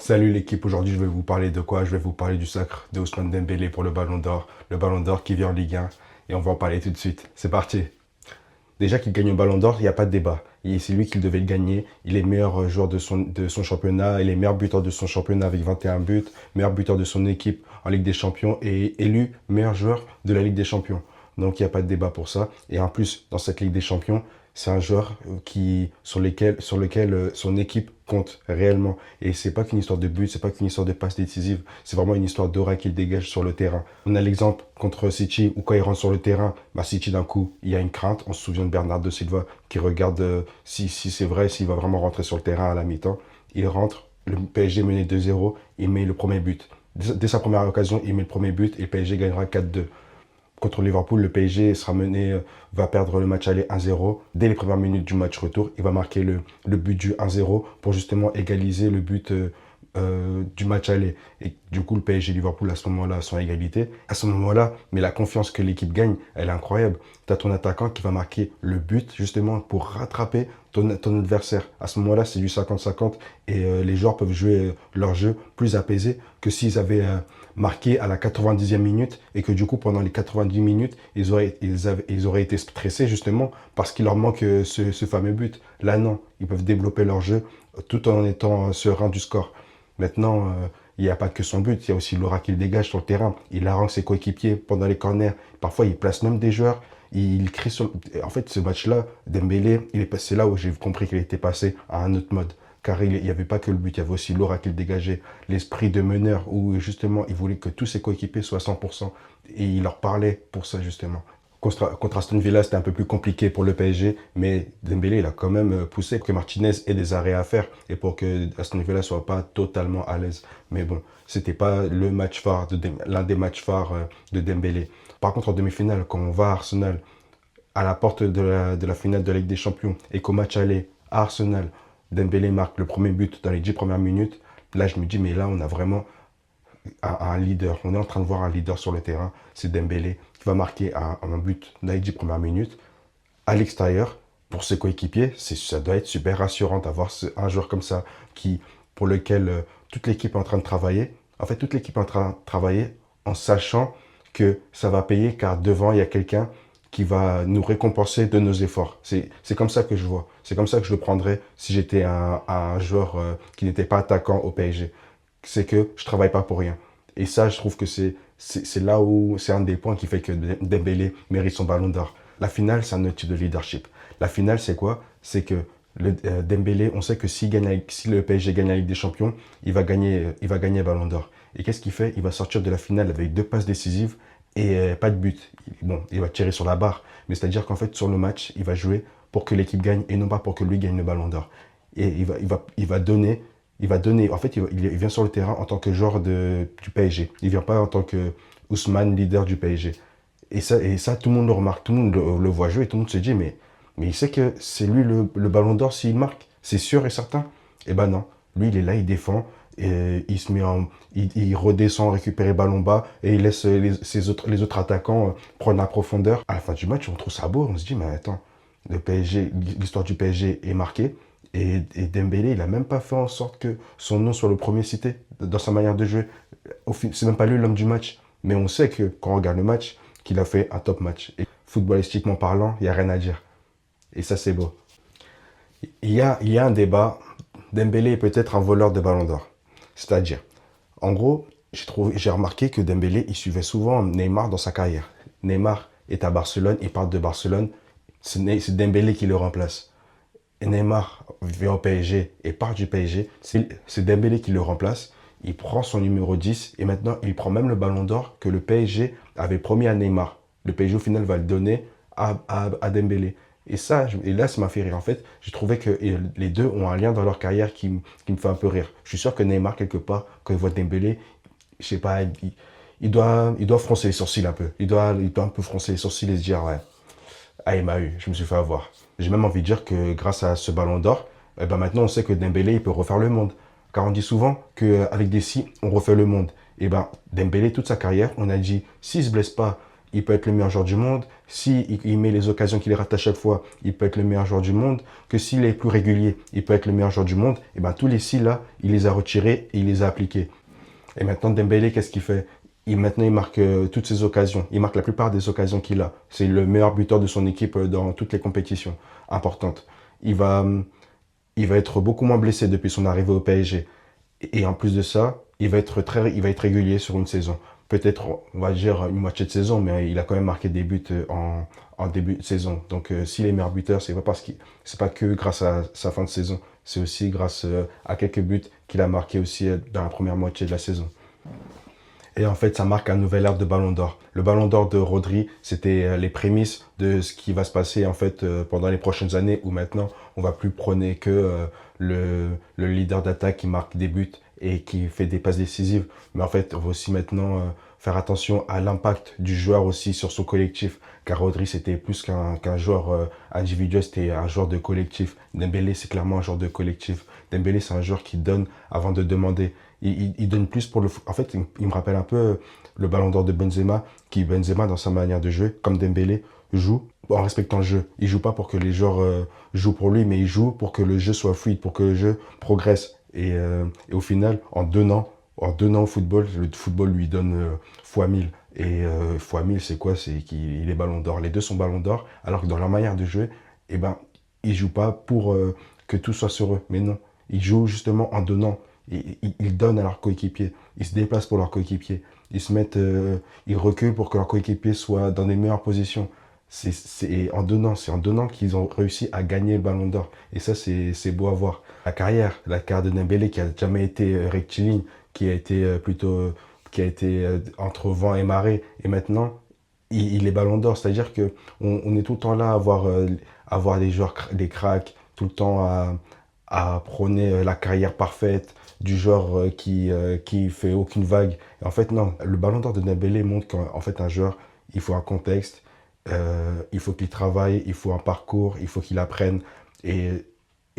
Salut l'équipe, aujourd'hui je vais vous parler de quoi? Je vais vous parler du sacre de Ousmane Dembélé pour le Ballon d'Or qui vient en Ligue 1 et on va en parler tout de suite. C'est parti. Déjà qu'il gagne le Ballon d'Or, il n'y a pas de débat. C'est lui qui devait le gagner. Il est meilleur joueur de son championnat, il est meilleur buteur de son championnat avec 21 buts, meilleur buteur de son équipe en Ligue des Champions et élu meilleur joueur de la Ligue des Champions. Donc il n'y a pas de débat pour ça. Et en plus, dans cette Ligue des Champions, c'est un joueur sur lequel son équipe compte réellement. Et c'est pas qu'une histoire de but, c'est pas qu'une histoire de passe décisive, c'est vraiment une histoire d'aura qu'il dégage sur le terrain. On a l'exemple contre City où quand il rentre sur le terrain, City d'un coup, il y a une crainte. On se souvient de Bernardo Silva qui regarde si c'est vrai, s'il va vraiment rentrer sur le terrain à la mi-temps. Il rentre, le PSG menait 2-0, il met le premier but. Dès sa première occasion, il met le premier but et le PSG gagnera 4-2. Contre Liverpool, le PSG va perdre le match aller 1-0. Dès les premières minutes du match retour, il va marquer le but du 1-0 pour justement égaliser le but du match aller. Et du coup, le PSG et Liverpool à ce moment-là sont à égalité. À ce moment-là, mais la confiance que l'équipe gagne, elle est incroyable. Tu as ton attaquant qui va marquer le but justement pour rattraper ton adversaire. À ce moment-là, c'est du 50-50 et les joueurs peuvent jouer leur jeu plus apaisé que s'ils avaient marqué à la 90e minute et que du coup, pendant les 90 minutes, ils auraient été stressés justement parce qu'il leur manque ce fameux but. Là, non, ils peuvent développer leur jeu tout en étant serein du score. Maintenant, il n'y a pas que son but, il y a aussi l'aura qu'il dégage sur le terrain. Il harangue ses coéquipiers pendant les corners. Parfois, il place même des joueurs. Il crie sur... En fait, ce match-là, Dembélé, il est passé là où j'ai compris qu'il était passé à un autre mode. Car il n'y avait pas que le but, il y avait aussi l'aura qu'il dégageait, l'esprit de meneur où justement il voulait que tous ses coéquipiers soient à 100% et il leur parlait pour ça justement. Contre Aston Villa, c'était un peu plus compliqué pour le PSG, mais Dembélé, il a quand même poussé pour que Martinez ait des arrêts à faire et pour que Aston Villa soit pas totalement à l'aise. Mais bon, c'était pas le match phare l'un des matchs phares de Dembélé. Par contre, en demi-finale, quand on va à Arsenal, à la porte de la finale de la Ligue des Champions, et qu'au match aller à Arsenal, Dembélé marque le premier but dans les 10 premières minutes, là je me dis, mais là on a vraiment un leader. On est en train de voir un leader sur le terrain, c'est Dembélé, qui va marquer un but dans les 10 premières minutes. À l'extérieur, pour ses coéquipiers, ça doit être super rassurant d'avoir un joueur comme ça, pour lequel toute l'équipe est en train de travailler. En fait, toute l'équipe est en train de travailler en sachant que ça va payer, car devant, il y a quelqu'un qui va nous récompenser de nos efforts. C'est comme ça que je vois. C'est comme ça que je le prendrais si j'étais un joueur qui n'était pas attaquant au PSG. C'est que je travaille pas pour rien. Et ça, je trouve que c'est là où c'est un des points qui fait que Dembélé mérite son ballon d'or. La finale, c'est un autre type de leadership. La finale, c'est quoi? C'est que Dembélé, on sait que si le PSG gagne la Ligue des Champions, il va gagner le ballon d'or. Et qu'est-ce qu'il fait? Il va sortir de la finale avec 2 passes décisives et pas de but. Bon, il va tirer sur la barre, mais c'est-à-dire qu'en fait, sur le match, il va jouer pour que l'équipe gagne et non pas pour que lui gagne le ballon d'or. Et il va donner, en fait, il vient sur le terrain en tant que joueur du PSG. Il vient pas en tant que Ousmane, leader du PSG. Et ça, tout le monde le remarque, tout le monde le voit jouer et tout le monde se dit, mais il sait que c'est lui le ballon d'or s'il marque, c'est sûr et certain. Eh ben non, lui il est là, il défend, et il redescend récupérer le ballon bas et il laisse les autres attaquants prendre la profondeur. À la fin du match, on trouve ça beau, on se dit, mais attends, l'histoire du PSG est marquée. Et Dembélé, il a même pas fait en sorte que son nom soit le premier cité dans sa manière de jouer. C'est même pas lui l'homme du match. Mais on sait que quand on regarde le match, qu'il a fait un top match. Et footballistiquement parlant, il n'y a rien à dire. Et ça, c'est beau. Il y a un débat. Dembélé est peut-être un voleur de ballon d'or. C'est-à-dire, en gros, j'ai remarqué que Dembélé, il suivait souvent Neymar dans sa carrière. Neymar est à Barcelone, il part de Barcelone. C'est Dembélé qui le remplace. Et Neymar vient au PSG et part du PSG. C'est Dembélé qui le remplace. Il prend son numéro 10 et maintenant il prend même le ballon d'or que le PSG avait promis à Neymar. Le PSG au final va le donner à Dembélé. Et là, ça m'a fait rire. En fait, j'ai trouvé que les deux ont un lien dans leur carrière qui me fait un peu rire. Je suis sûr que Neymar, quelque part, quand il voit Dembélé, je sais pas, il doit froncer les sourcils un peu. Il doit un peu froncer les sourcils et se dire, ouais, ah, il m'a eu, je me suis fait avoir. J'ai même envie de dire que grâce à ce ballon d'or, eh ben maintenant on sait que Dembélé il peut refaire le monde. Car on dit souvent qu'avec des si, on refait le monde. Et ben Dembélé, toute sa carrière, on a dit, s'il ne se blesse pas, il peut être le meilleur joueur du monde. Si il met les occasions qu'il rate à chaque fois, il peut être le meilleur joueur du monde. Que s'il est plus régulier, il peut être le meilleur joueur du monde. Et bien tous les 6 là, il les a retirés et il les a appliqués. Et maintenant Dembélé, qu'est-ce qu'il fait? Maintenant, il marque toutes ses occasions. Il marque la plupart des occasions qu'il a. C'est le meilleur buteur de son équipe dans toutes les compétitions importantes. Il va, il va être beaucoup moins blessé depuis son arrivée au PSG. Et en plus de ça, il va être régulier sur une saison. Peut-être, on va dire, une moitié de saison, mais il a quand même marqué des buts en début de saison. Donc, s'il est meilleur buteur, c'est pas que grâce à sa fin de saison. C'est aussi grâce à quelques buts qu'il a marqué aussi dans la première moitié de la saison. Et en fait, ça marque un nouvel ère de Ballon d'Or. Le Ballon d'Or de Rodri, c'était les prémices de ce qui va se passer en fait pendant les prochaines années où maintenant, on va plus prôner que le leader d'attaque qui marque des buts et qui fait des passes décisives. Mais en fait, on va aussi maintenant faire attention à l'impact du joueur aussi sur son collectif. Car Rodri, c'était plus qu'un joueur individuel, c'était un joueur de collectif. Dembélé, c'est clairement un joueur de collectif. Dembélé, c'est un joueur qui donne avant de demander. Il donne plus pour le foot. En fait, il me rappelle un peu le Ballon d'Or de Benzema, qui Benzema, dans sa manière de jouer, comme Dembélé, joue en respectant le jeu. Il joue pas pour que les joueurs jouent pour lui, mais il joue pour que le jeu soit fluide, pour que le jeu progresse. Et au final, en donnant au football, le football lui donne fois 1000. Et fois 1000, c'est quoi? C'est qu'il est Ballon d'Or. Les deux sont Ballon d'Or, alors que dans leur manière de jouer, eh ben, ils jouent pas pour que tout soit sur eux. Mais non, ils jouent justement en donnant. Ils donnent à leurs coéquipiers. Ils se déplacent pour leurs coéquipiers. Ils reculent pour que leurs coéquipiers soient dans les meilleures positions. C'est en donnant qu'ils ont réussi à gagner le Ballon d'Or. Et ça, c'est beau à voir. La carrière de Dembélé qui a jamais été rectiligne, qui a été entre vent et marée. Et maintenant, il est Ballon d'Or. C'est-à-dire que on est tout le temps là à voir des joueurs, des cracks, tout le temps à prôner la carrière parfaite, du genre qui fait aucune vague. Et en fait, non. Le Ballon d'Or de Dembélé montre qu'en fait, un joueur, il faut un contexte, il faut qu'il travaille, il faut un parcours, il faut qu'il apprenne. Et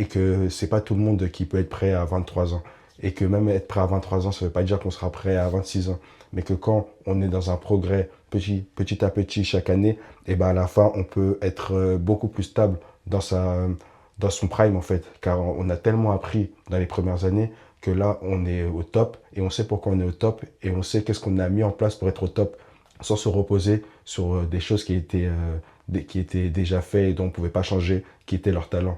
que c'est pas tout le monde qui peut être prêt à 23 ans. Et que même être prêt à 23 ans, ça veut pas dire qu'on sera prêt à 26 ans. Mais que quand on est dans un progrès petit à petit chaque année, et ben à la fin, on peut être beaucoup plus stable dans son prime en fait. Car on a tellement appris dans les premières années que là, on est au top et on sait pourquoi on est au top et on sait qu'est-ce qu'on a mis en place pour être au top sans se reposer sur des choses qui étaient déjà faites et dont on ne pouvait pas changer, qui étaient leur talent.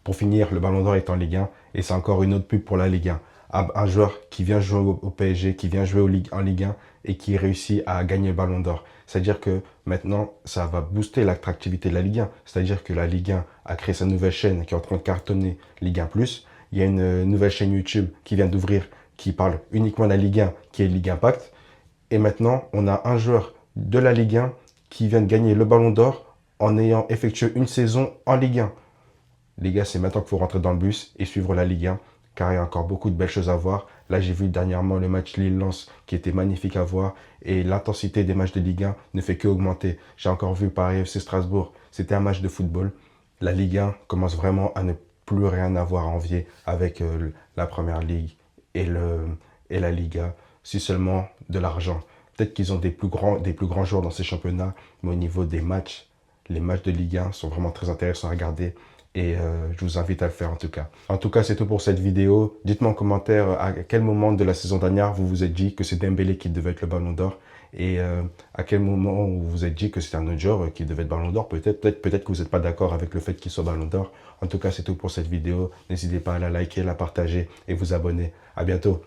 Pour finir, le Ballon d'Or est en Ligue 1 et c'est encore une autre pub pour la Ligue 1. Un joueur qui vient jouer au PSG, qui vient jouer en Ligue 1 et qui réussit à gagner le Ballon d'Or. C'est-à-dire que maintenant, ça va booster l'attractivité de la Ligue 1. C'est-à-dire que la Ligue 1 a créé sa nouvelle chaîne qui est en train de cartonner Ligue 1+. Il y a une nouvelle chaîne YouTube qui vient d'ouvrir, qui parle uniquement de la Ligue 1, qui est Ligue Impact. Et maintenant, on a un joueur de la Ligue 1 qui vient de gagner le Ballon d'Or en ayant effectué une saison en Ligue 1. Les gars, c'est maintenant qu'il faut rentrer dans le bus et suivre la Ligue 1, car il y a encore beaucoup de belles choses à voir. Là, j'ai vu dernièrement le match Lille-Lens qui était magnifique à voir et l'intensité des matchs de Ligue 1 ne fait qu'augmenter. J'ai encore vu Paris FC Strasbourg, c'était un match de football. La Ligue 1 commence vraiment à ne plus rien avoir à envier avec la Première Ligue et la Liga, si seulement de l'argent. Peut-être qu'ils ont des plus grands joueurs dans ces championnats, mais au niveau des matchs, les matchs de Ligue 1 sont vraiment très intéressants à regarder. Et je vous invite à le faire en tout cas. En tout cas, c'est tout pour cette vidéo. Dites-moi en commentaire à quel moment de la saison dernière vous vous êtes dit que c'est Dembélé qui devait être le Ballon d'Or. Et à quel moment vous vous êtes dit que c'est un autre joueur qui devait être Ballon d'Or. Peut-être que vous n'êtes pas d'accord avec le fait qu'il soit Ballon d'Or. En tout cas, c'est tout pour cette vidéo. N'hésitez pas à la liker, la partager et vous abonner. À bientôt.